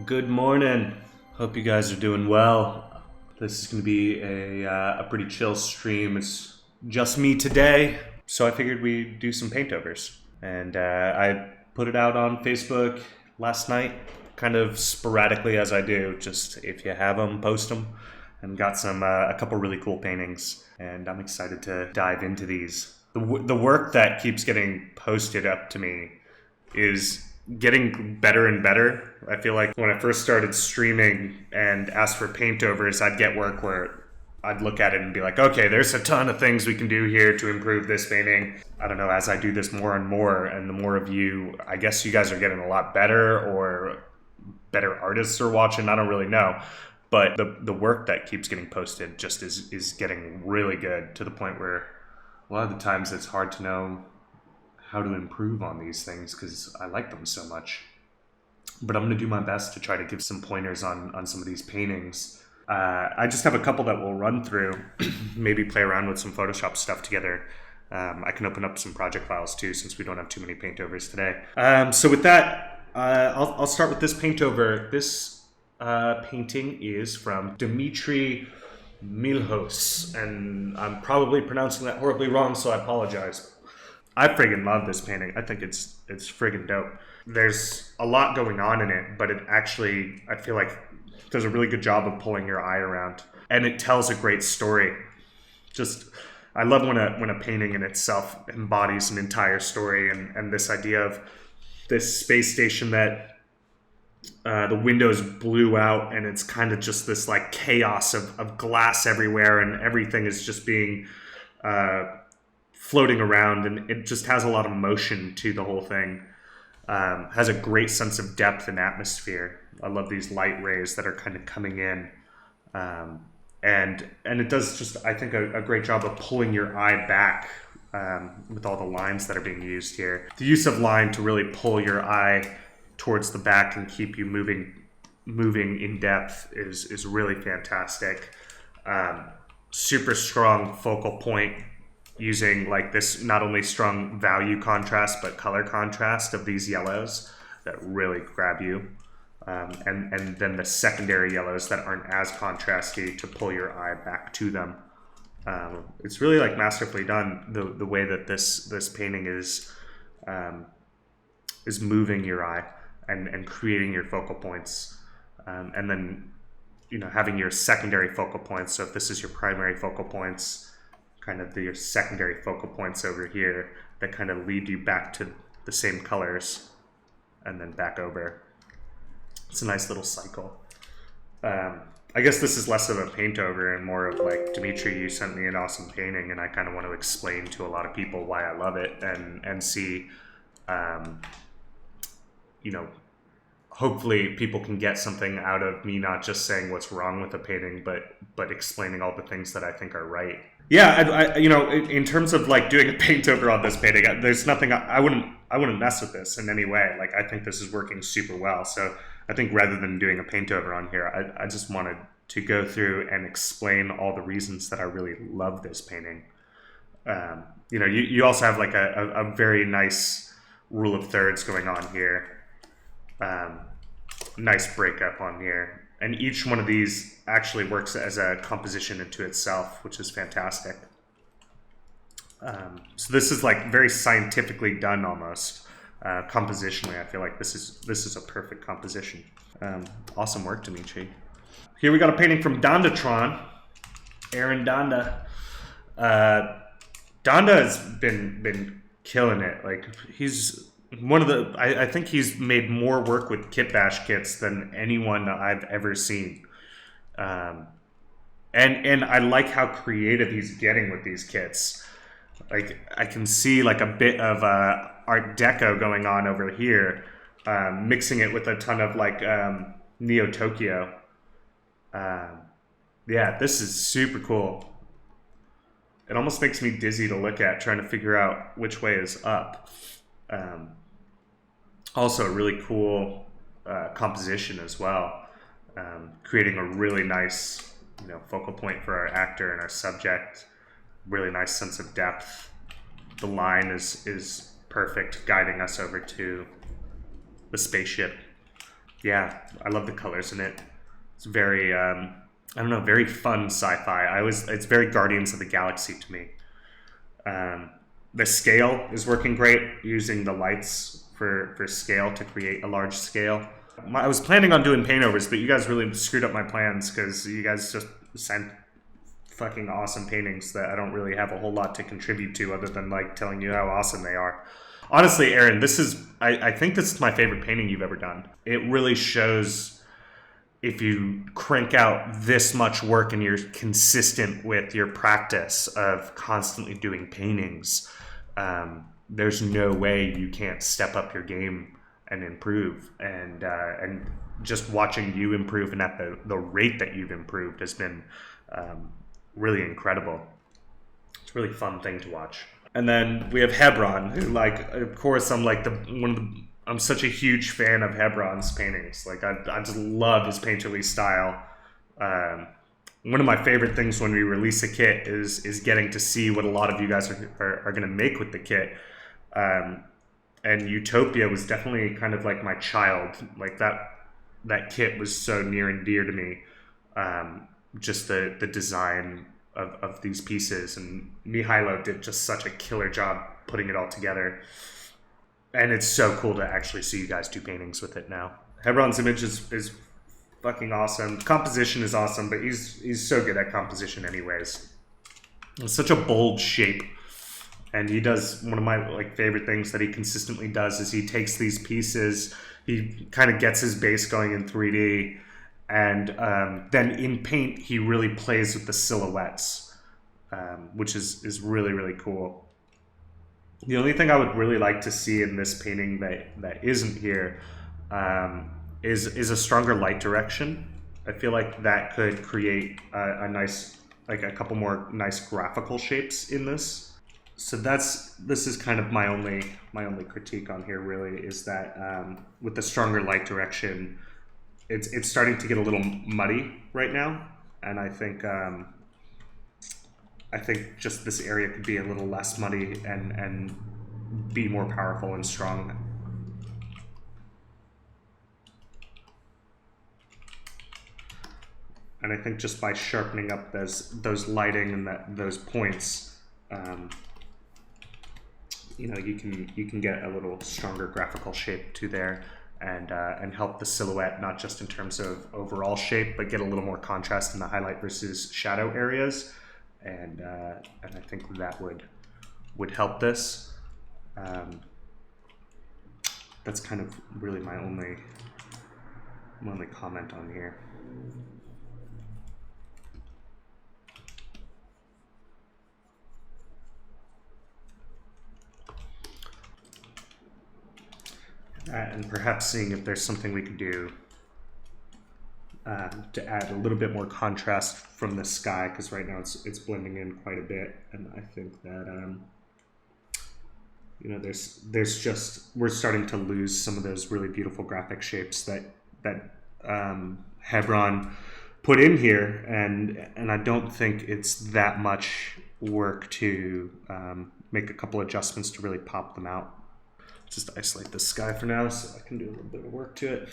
Good morning. Hope you guys are doing well. This is going to be a pretty chill stream. It's just me today, so I figured we'd do some paintovers. And I put it out on Facebook last night, kind of sporadically as I do. Just if you have them, post them. And got a couple really cool paintings, and I'm excited to dive into these. The work that keeps getting posted up to me is getting better and better. I feel like when I first started streaming and asked for paintovers, I'd get work where I'd look at it and be like, okay, there's a ton of things we can do here to improve this painting. I don't know, as I do this more and more, and the more of you, I guess you guys are getting a lot better, or better artists are watching, I don't really know. But the work that keeps getting posted just is getting really good, to the point where a lot of the times it's hard to know how to improve on these things because I like them so much. But I'm going to do my best to try to give some pointers on some of these paintings. I just have a couple that we'll run through, maybe play around with some Photoshop stuff together. I can open up some project files too, since we don't have too many paintovers today. So with that, I'll start with this paintover. This painting is from Dimitri Milhos, and I'm probably pronouncing that horribly wrong, so I apologize. I friggin' love this painting. I think it's friggin' dope. There's a lot going on in it, but it actually, I feel like, does a really good job of pulling your eye around, and it tells a great story. I love when a painting in itself embodies an entire story, and this idea of this space station that the windows blew out, and it's kind of just this like chaos of glass everywhere, and everything is just being floating around, and it just has a lot of motion to the whole thing. Has a great sense of depth and atmosphere. I love these light rays that are kind of coming in, and it does just, I think, a great job of pulling your eye back with all the lines that are being used here. The use of line to really pull your eye towards the back and keep you moving in depth is really fantastic. Super strong focal point, using like this not only strong value contrast but color contrast of these yellows that really grab you, and then the secondary yellows that aren't as contrasty to pull your eye back to them. It's really like masterfully done, the way that this painting is moving your eye and creating your focal points, and then having your secondary focal points. So if this is your primary focal points, kind of your secondary focal points over here that kind of lead you back to the same colors and then back over. It's a nice little cycle. I guess this is less of a paint over and more of like, Dimitri, you sent me an awesome painting, and I kind of want to explain to a lot of people why I love it, and see, hopefully people can get something out of me, not just saying what's wrong with the painting, but explaining all the things that I think are right. Yeah, in terms of like doing a paint over on this painting, there's nothing I wouldn't mess with this in any way. Like, I think this is working super well. So I think rather than doing a paint over on here, I just wanted to go through and explain all the reasons that I really love this painting. You also have like a very nice rule of thirds going on here. Nice breakup on here. And each one of these actually works as a composition into itself, which is fantastic. So this is like very scientifically done almost. Compositionally, I feel like this is a perfect composition. Awesome work, Dimitri. Here we got a painting from Dondatron, Aaron Donda. Donda has been killing it. Like, he's one of the, I think he's made more work with kit bash kits than anyone I've ever seen. And I like how creative he's getting with these kits. Like, I can see like a bit of Art Deco going on over here, mixing it with a ton of like Neo Tokyo. Yeah, this is super cool. It almost makes me dizzy to look at, trying to figure out which way is up. Also a really cool composition as well, creating a really nice focal point for our actor and our subject. Really nice sense of depth. The line is perfect, guiding us over to the spaceship. Yeah, I love the colors in it. It's very, I don't know, very fun sci-fi. It's very Guardians of the Galaxy to me. The scale is working great, using the lights for scale to create a large scale. I was planning on doing paint overs, but you guys really screwed up my plans because you guys just sent fucking awesome paintings that I don't really have a whole lot to contribute to other than like telling you how awesome they are. Honestly, Aaron, I think this is my favorite painting you've ever done. It really shows if you crank out this much work and you're consistent with your practice of constantly doing paintings, there's no way you can't step up your game and improve. And just watching you improve and at the rate that you've improved has been really incredible. It's a really fun thing to watch. And then we have Hebron, who, like, of course, I'm such a huge fan of Hebron's paintings. Like, I just love his painterly style. One of my favorite things when we release a kit is getting to see what a lot of you guys are going to make with the kit. And Utopia was definitely kind of like my child. Like, that kit was so near and dear to me. Just the design of these pieces, and Mihailo did just such a killer job putting it all together, and it's so cool to actually see you guys do paintings with it now. Hebron's image is fucking awesome. Composition is awesome, but he's so good at composition anyways. It's such a bold shape, and he does one of my like favorite things that he consistently does is he takes these pieces, he kind of gets his base going in 3D, and then in paint, he really plays with the silhouettes, which is really, really cool. The only thing I would really like to see in this painting that isn't here is a stronger light direction. I feel like that could create a nice, like a couple more nice graphical shapes in this. So this is kind of my only critique on here really is that with the stronger light direction, it's starting to get a little muddy right now, and I think just this area could be a little less muddy and be more powerful and strong. And I think just by sharpening up those lighting and those points, you know, you can get a little stronger graphical shape to there. And help the silhouette, not just in terms of overall shape, but get a little more contrast in the highlight versus shadow areas. And I think that would help this. That's kind of really my only comment on here. And perhaps seeing if there's something we could do to add a little bit more contrast from the sky, because right now it's blending in quite a bit, and I think that you know we're starting to lose some of those really beautiful graphic shapes that Hebron put in here, and I don't think it's that much work to make a couple adjustments to really pop them out. Just isolate the sky for now so I can do a little bit of work to it.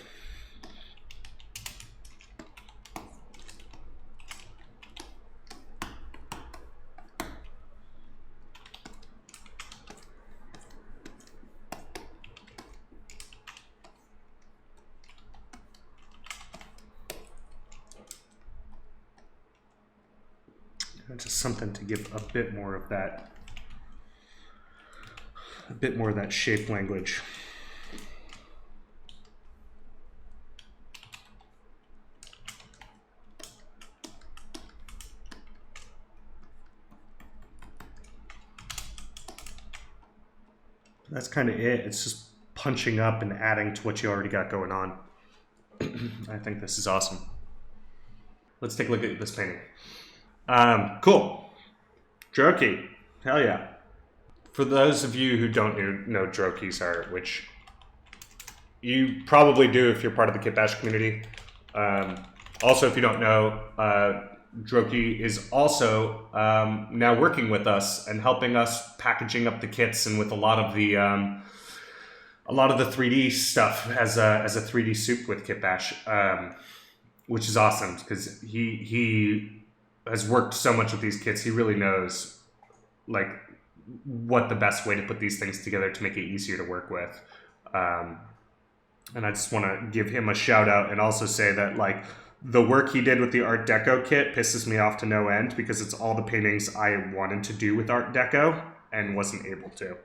Just something to give a bit more of that shape language. That's kind of it. It's just punching up and adding to what you already got going on. I think this is awesome. Let's take a look at this painting. Cool. Droki. Hell yeah. For those of you who don't know Drokis are, which you probably do if you're part of the Kit Bash community. Also, if you don't know, Droki is also now working with us and helping us packaging up the kits, and with a lot of a lot of the 3D stuff as a 3D soup with Kitbash, which is awesome because he has worked so much with these kits. He really knows like what the best way to put these things together to make it easier to work with. And I just want to give him a shout out and also say that like the work he did with the Art Deco kit pisses me off to no end because it's all the paintings I wanted to do with Art Deco and wasn't able to.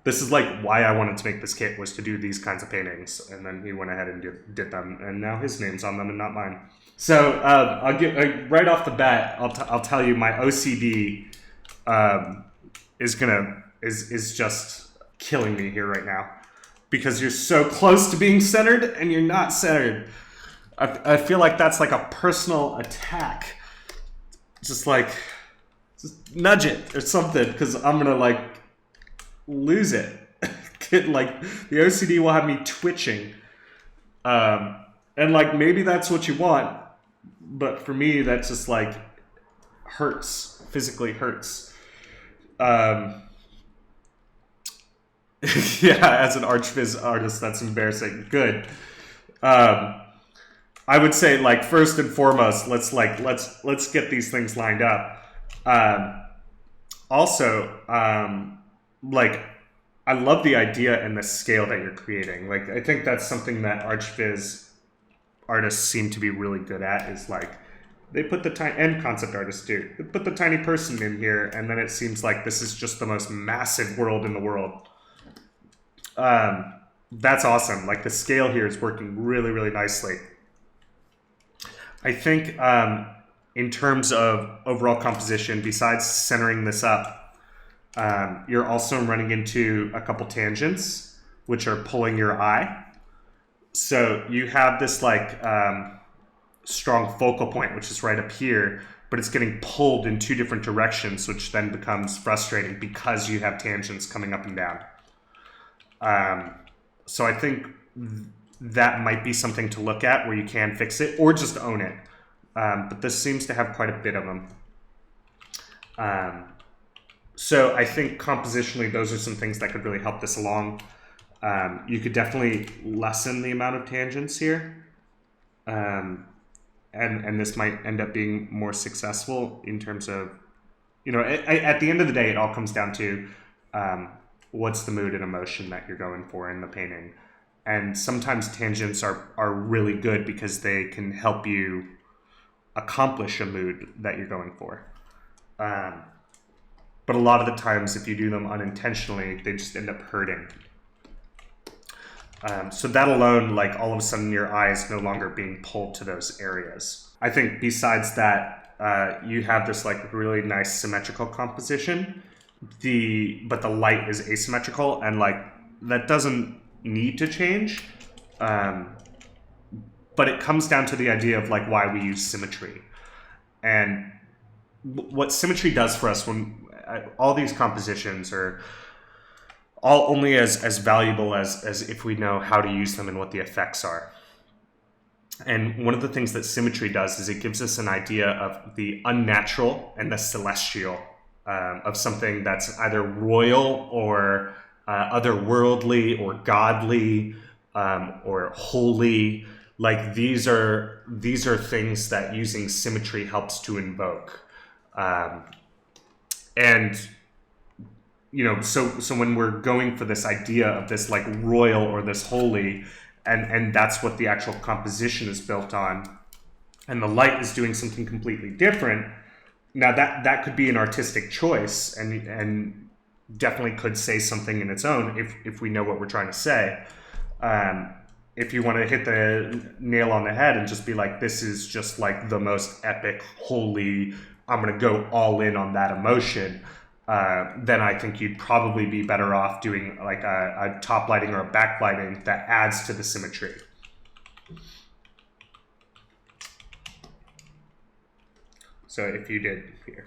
This is like why I wanted to make this kit, was to do these kinds of paintings, and then he went ahead and did them, and now his name's on them and not mine. So I'll get right off the bat. I'll tell you my OCD is just killing me here right now because you're so close to being centered and you're not centered. I feel like that's like a personal attack. Just nudge it or something, because I'm gonna like lose it. Like the OCD will have me twitching, and like maybe that's what you want, but for me that's just like hurts, physically hurts. Yeah, as an ArchViz artist, that's embarrassing. Good. I would say like first and foremost, let's get these things lined up. Also, like I love the idea and the scale that you're creating. Like I think that's something that ArchViz artists seem to be really good at, is like they put the tiny, and concept artists do, they put the tiny person in here, and then it seems like this is just the most massive world in the world. That's awesome. Like the scale here is working really, really nicely. I think in terms of overall composition, besides centering this up, you're also running into a couple tangents, which are pulling your eye. So you have this like strong focal point, which is right up here, but it's getting pulled in two different directions, which then becomes frustrating because you have tangents coming up and down. So I think that might be something to look at where you can fix it or just own it. But this seems to have quite a bit of them. So I think compositionally, those are some things that could really help this along. You could definitely lessen the amount of tangents here. And this might end up being more successful in terms of, you know, at the end of the day, it all comes down to what's the mood and emotion that you're going for in the painting. And sometimes tangents are really good because they can help you accomplish a mood that you're going for. But a lot of the times, if you do them unintentionally, they just end up hurting. So that alone, like all of a sudden your eye is no longer being pulled to those areas. I think besides that, you have this like really nice symmetrical composition. But the light is asymmetrical, and like that doesn't need to change. But it comes down to the idea of like why we use symmetry. And what symmetry does for us, when all these compositions are all only as valuable as if we know how to use them and what the effects are. And one of the things that symmetry does is it gives us an idea of the unnatural and the celestial, of something that's either royal or otherworldly or godly, or holy. Like these are things that using symmetry helps to invoke. And you know, so when we're going for this idea of this like royal or this holy, and that's what the actual composition is built on, and the light is doing something completely different. Now that could be an artistic choice, and definitely could say something in its own if we know what we're trying to say. If you want to hit the nail on the head and just be like, this is just like the most epic, holy, I'm going to go all in on that emotion, then I think you'd probably be better off doing like a top lighting or a backlighting that adds to the symmetry. So if you did here.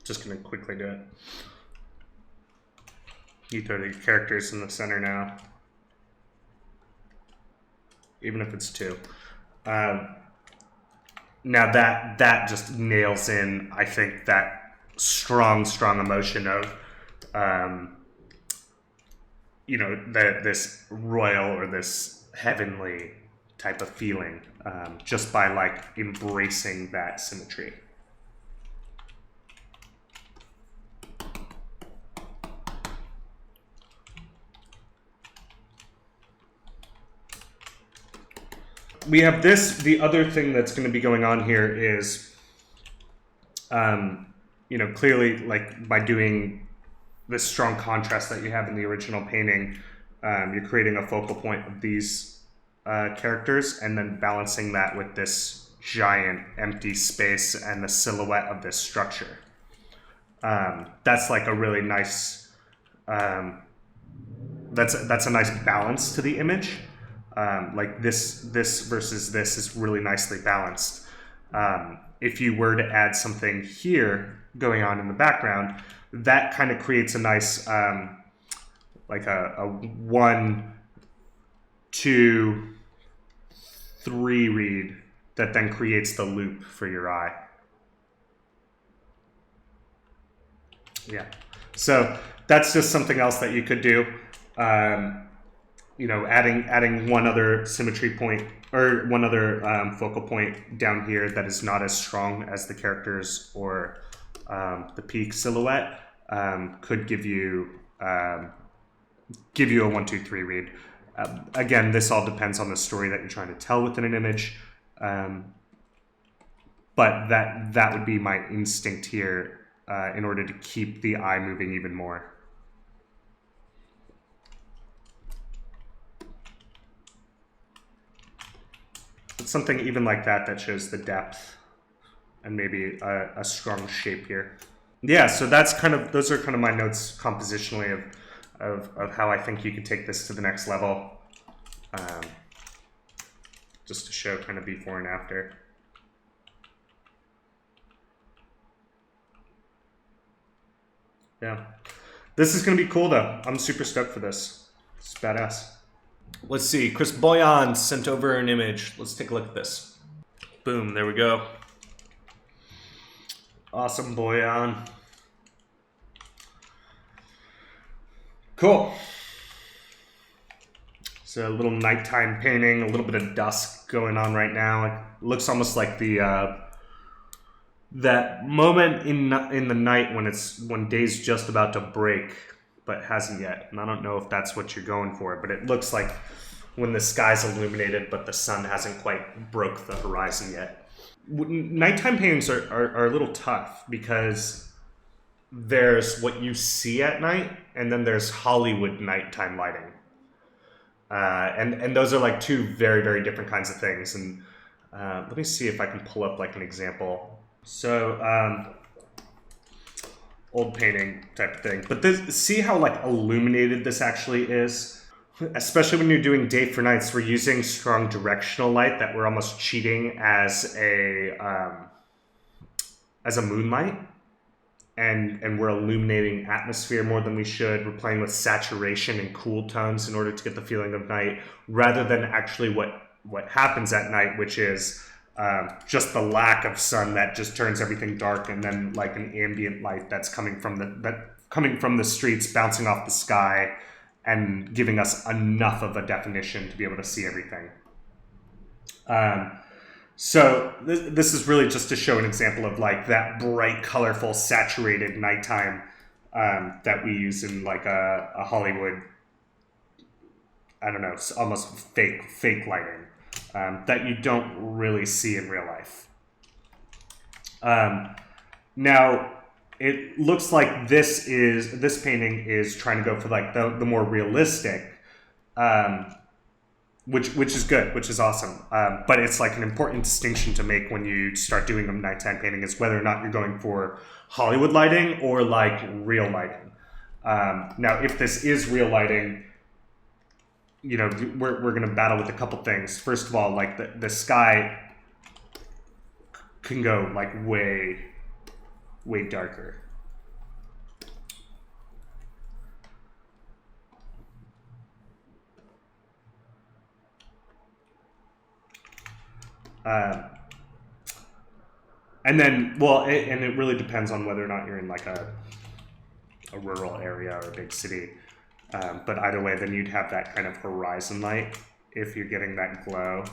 Just gonna quickly do it. You throw the characters in the center now, even if it's 2. Now that just nails in, I think, that strong emotion of, you know, this royal or this heavenly type of feeling, just by like embracing that symmetry. We have this. The other thing that's going to be going on here is, you know, clearly, like, by doing this strong contrast that you have in the original painting, you're creating a focal point of these characters and then balancing that with this giant empty space and the silhouette of this structure. That's like a really nice, that's a nice balance to the image. Like this versus this is really nicely balanced. If you were to add something here going on in the background, that kind of creates a nice, like a 1, 2, 3 read that then creates the loop for your eye. Yeah, so that's just something else that you could do. You know, adding one other symmetry point or one other focal point down here that is not as strong as the characters or the peak silhouette could give you a 1, 2, 3 read. Again, this all depends on the story that you're trying to tell within an image, but that would be my instinct here in order to keep the eye moving even more. Something even like that shows the depth and maybe a strong shape here. Yeah, so that's those are kind of my notes compositionally of how I think you could take this to the next level. Just to show kind of before and after. Yeah, this is gonna be cool though. I'm super stoked for this. It's badass. Let's see, Chris Boyan sent over an image. Let's take a look at this. Boom, there we go. Awesome, Boyan. Cool. So a little nighttime painting, a little bit of dusk going on right now. It looks almost like the that moment in the night when day's just about to break, but hasn't yet. And I don't know if that's what you're going for, but it looks like when the sky's illuminated, but the sun hasn't quite broke the horizon yet. Nighttime paintings are a little tough because there's what you see at night, and then there's Hollywood nighttime lighting. And those are like 2 very, very different kinds of things. And let me see if I can pull up like an example. So, old painting type of thing. But see how like illuminated this actually is? Especially when you're doing day for nights, we're using strong directional light that we're almost cheating as a moonlight. And we're illuminating atmosphere more than we should. We're playing with saturation and cool tones in order to get the feeling of night, rather than actually what happens at night, which is just the lack of sun that just turns everything dark, and then like an ambient light that's coming from the streets, bouncing off the sky, and giving us enough of a definition to be able to see everything. So this is really just to show an example of like that bright, colorful, saturated nighttime that we use in like a Hollywood, I don't know, almost fake lighting that you don't really see in real life. Now, it looks like this painting is trying to go for like the more realistic, which is good, which is awesome. But it's like an important distinction to make when you start doing a nighttime painting, is whether or not you're going for Hollywood lighting or like real lighting. Now, if this is real lighting, you know, we're going to battle with a couple things. First of all, like the sky can go like way darker. And then, well, and it really depends on whether or not you're in like a rural area or a big city. But either way, then you'd have that kind of horizon light if you're getting that glow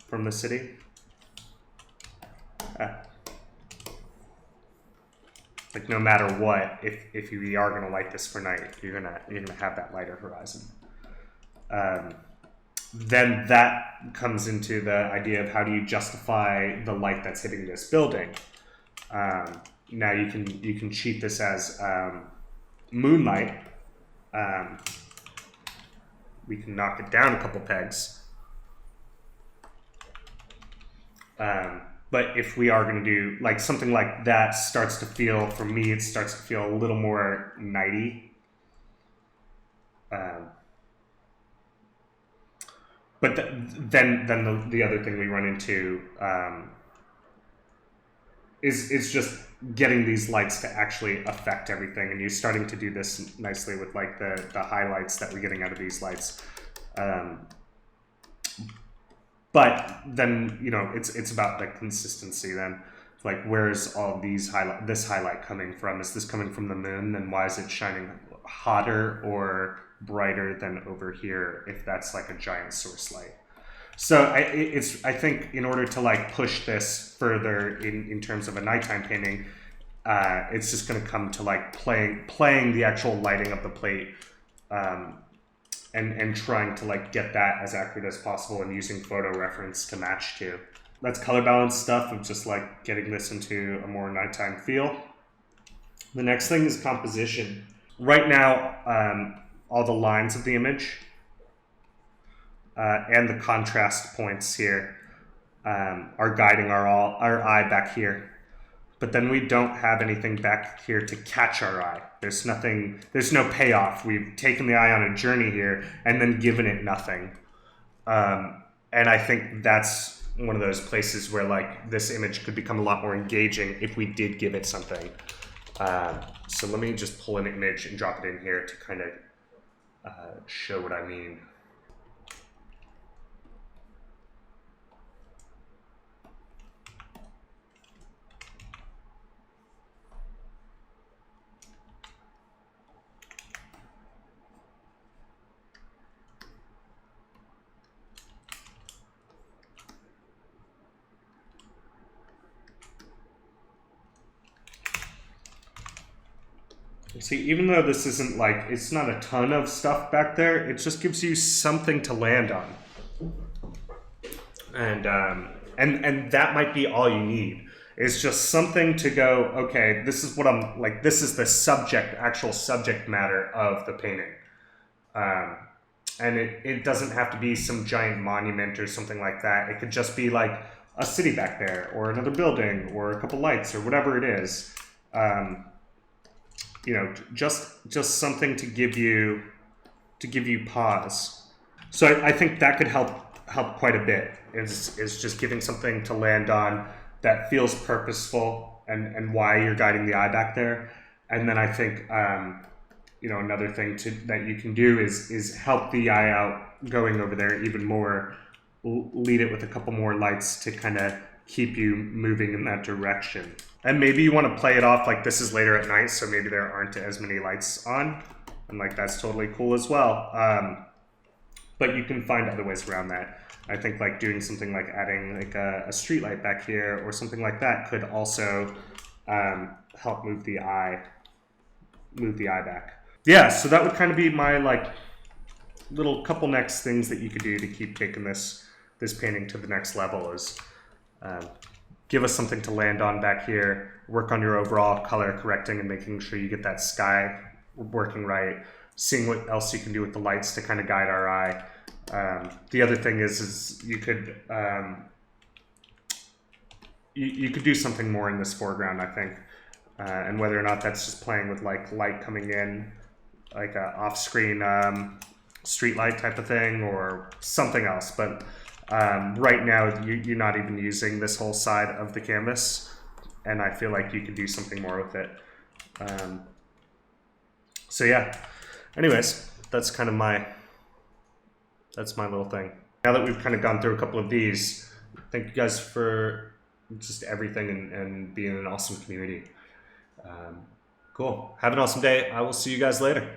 from the city. Like no matter what, if you are gonna light this for night, you're gonna have that lighter horizon. Then that comes into the idea of how do you justify the light that's hitting this building. Now you can cheat this as moonlight. We can knock it down a couple pegs. But if we are going to do like something like that, starts to feel, for me, it starts to feel a little more nighty. But then the other thing we run into is just getting these lights to actually affect everything, and you're starting to do this nicely with like the highlights that we're getting out of these lights. But then, you know, it's about the consistency then. Like, where's all these this highlight coming from? Is this coming from the moon? Then why is it shining hotter or brighter than over here if that's like a giant source light? So I think in order to like push this further in terms of a nighttime painting, it's just going to come to like playing the actual lighting of the plate, and trying to like get that as accurate as possible and using photo reference to match to. That's color balance stuff of just like getting this into a more nighttime feel. The next thing is composition. Right now, all the lines of the image and the contrast points here are guiding our eye back here. But then we don't have anything back here to catch our eye. There's no payoff. We've taken the eye on a journey here and then given it nothing. And I think that's one of those places where like this image could become a lot more engaging if we did give it something. So let me just pull an image and drop it in here to kind of show what I mean. See, even though this isn't like, it's not a ton of stuff back there, it just gives you something to land on. And that might be all you need. It's just something to go, okay, this is what I'm, like, this is the actual subject matter of the painting. And it doesn't have to be some giant monument or something like that. It could just be like a city back there, or another building, or a couple lights, or whatever it is. You know, just something to give you pause. So I think that could help quite a bit. Is just giving something to land on that feels purposeful and why you're guiding the eye back there. And then I think you know, another thing that you can do is help the eye out going over there even more. Lead it with a couple more lights to kind of keep you moving in that direction. And maybe you want to play it off like this is later at night, so maybe there aren't as many lights on, and like that's totally cool as well. But you can find other ways around that. I think like doing something like adding like a street light back here or something like that could also help move the eye back. Yeah, so that would kind of be my like little couple next things that you could do to keep taking this painting to the next level is give us something to land on back here, work on your overall color correcting and making sure you get that sky working right, seeing what else you can do with the lights to kind of guide our eye. The other thing is you could you could do something more in this foreground, I think, and whether or not that's just playing with like light coming in, like a off-screen street light type of thing or something else, but right now you're not even using this whole side of the canvas, and I feel like you could do something more with it. So yeah, anyways, that's my little thing. Now that we've kind of gone through a couple of these, thank you guys for just everything and being an awesome community. Cool. Have an awesome day. I will see you guys later.